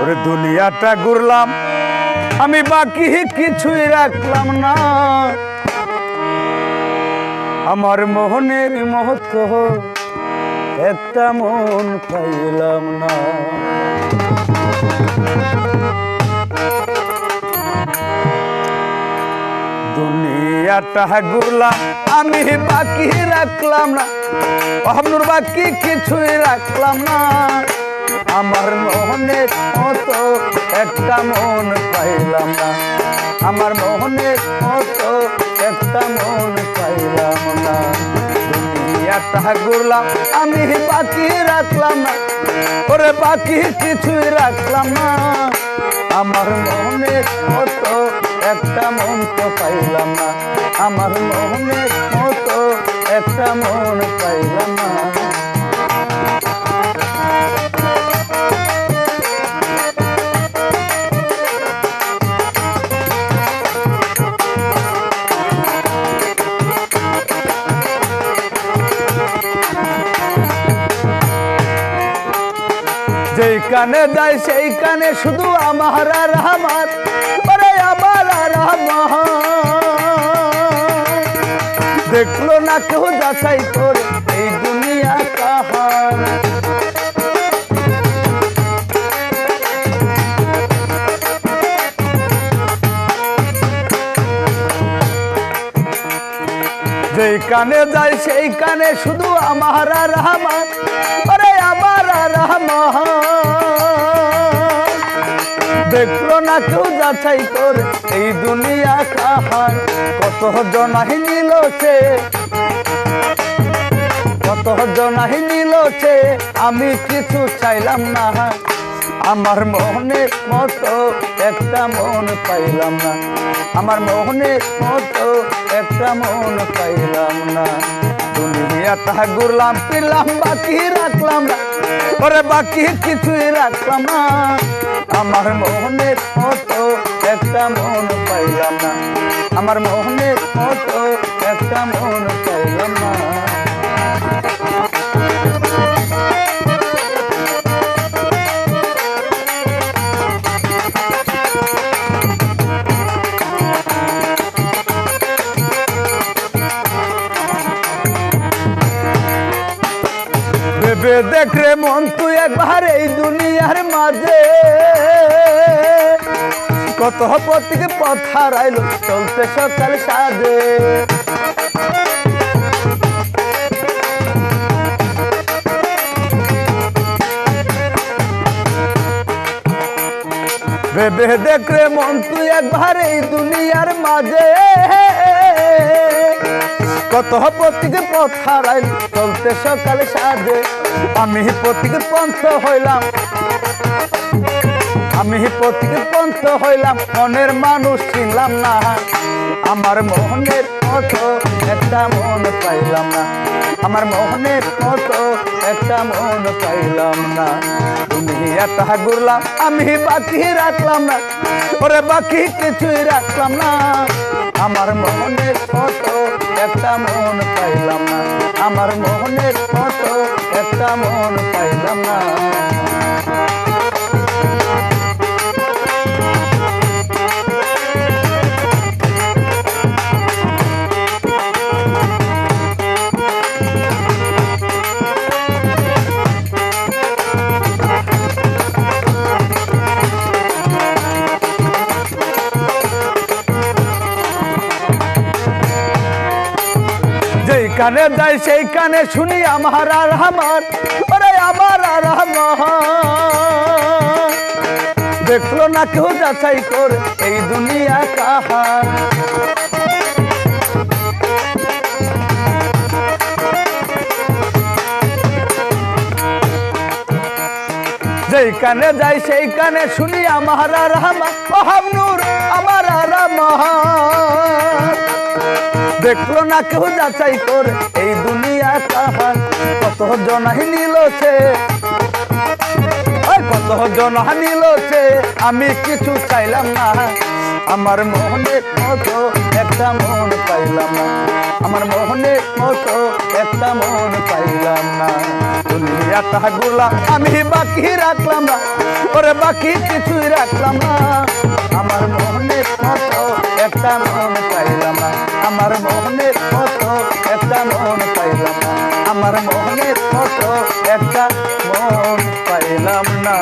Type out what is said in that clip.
ওরে দুনিয়াটা ঘুরলাম আমি বাকি কিছুই রাখলাম না, আমার মোহনের মহত্ব একটা মন পাইলাম না। দুনিয়াটা ঘুরলাম আমি বাকি রাখলাম না, অহমনুর বাকি কিছুই রাখলাম না, আমার মোহনের মতো একটা মন পাইলাম না, আমার মোহনের মতো একটা মন পাইলাম না। দুনিয়াটা ঘুরলাম আমি বাকি রাখলাম না, ওরে বাকি কিছুই রাখলাম না, আমার মোহনের মতো একটা মন তো পাইলাম না, আমার মোহনের মতো একটা মন পাইলাম না। যেই কানে যায় সেই কানে শুধু আমার আর আমার, ওরে আমার আর আমার, দেখলো না কেউ যাচাই করে এই দুনিয়া কাহার। যেই কানে যায় সেই কানে শুধু আমার আর আমার, ওরে আমার আর আমার, দেখলো না কেউ যাচাই করে এই দুনিয়া কাহার। কত জনাহি নিল সে, কত জনাহি নিল সে, আমি কিছু চাইলাম না, আমার মোহনের মতো একটা মন পাইলাম না, আমার মোহনের মতো একটা মন পাইলাম না। দুনিয়াটা ঘুরলাম ফিরলাম বাকি রাখলাম না, ওরে বাকি কিছুই রাখলাম না, আমার মোহনের মতো একটা মন পাইলাম না, আমার মোহনের মতো একটা মন পাইলাম না। ভেবে দেখ রে মন তুই একবার এই দুনিয়ার মাঝে, কত পথিকে পথ হারাইল চলতে সকাল সাজে। ভেবে দেখ রে মন তুই একবার এই দুনিয়ার মাঝে, কত পথিকে পথ হারাইল চলতে সকালে সাজে। আমি পথিকে পন্থ হইলাম, আমি পথিকে পন্থ হইলাম, মনের মানুষ চিনলাম না, আমার মোহনের মতো একটা মন পাইলাম না, আমার মোহনের মতো একটা মন পাইলাম না। দুনিয়াটা ঘুরলাম আমি বাকি রাখলাম না, ওরে বাকি কিছুই রাখলাম না, আমার মোহনের মতো একটা মন পাইলাম না, আমার মোহনের মতো একটা মন পাইলাম না। যেই কানে যায় সেই কানে শুনি আমার আর আমার, ওরে আমার আর আমার, দেখলো না কেউ যাচাই করে এই দুনিয়া কাহার। যেই কানে যায় সেই কানে শুনি আমার আর আমার, অহমনুর আমার আর আমার, দেখলো না কেউ যাচাই করে এই দুনিয়া কাহার। কত জনাহি নিল সে, কত জনাহি নিল সে, আমি কিছু চাইলাম না, আমার মনের মতো একটা মন পাইলাম না, আমার মনের মতো একটা মন পাইলাম না। দুনিয়াটা গোলাম আমি বাকি রাখলাম না, ওরে বাকি কিছুই রাখলাম না। আমার মনের মতো একটা মন পাইলাম না, আমার মনের মতো একটা মন পাইলাম না, আমার মনের মতো একটা মন পাইলাম না।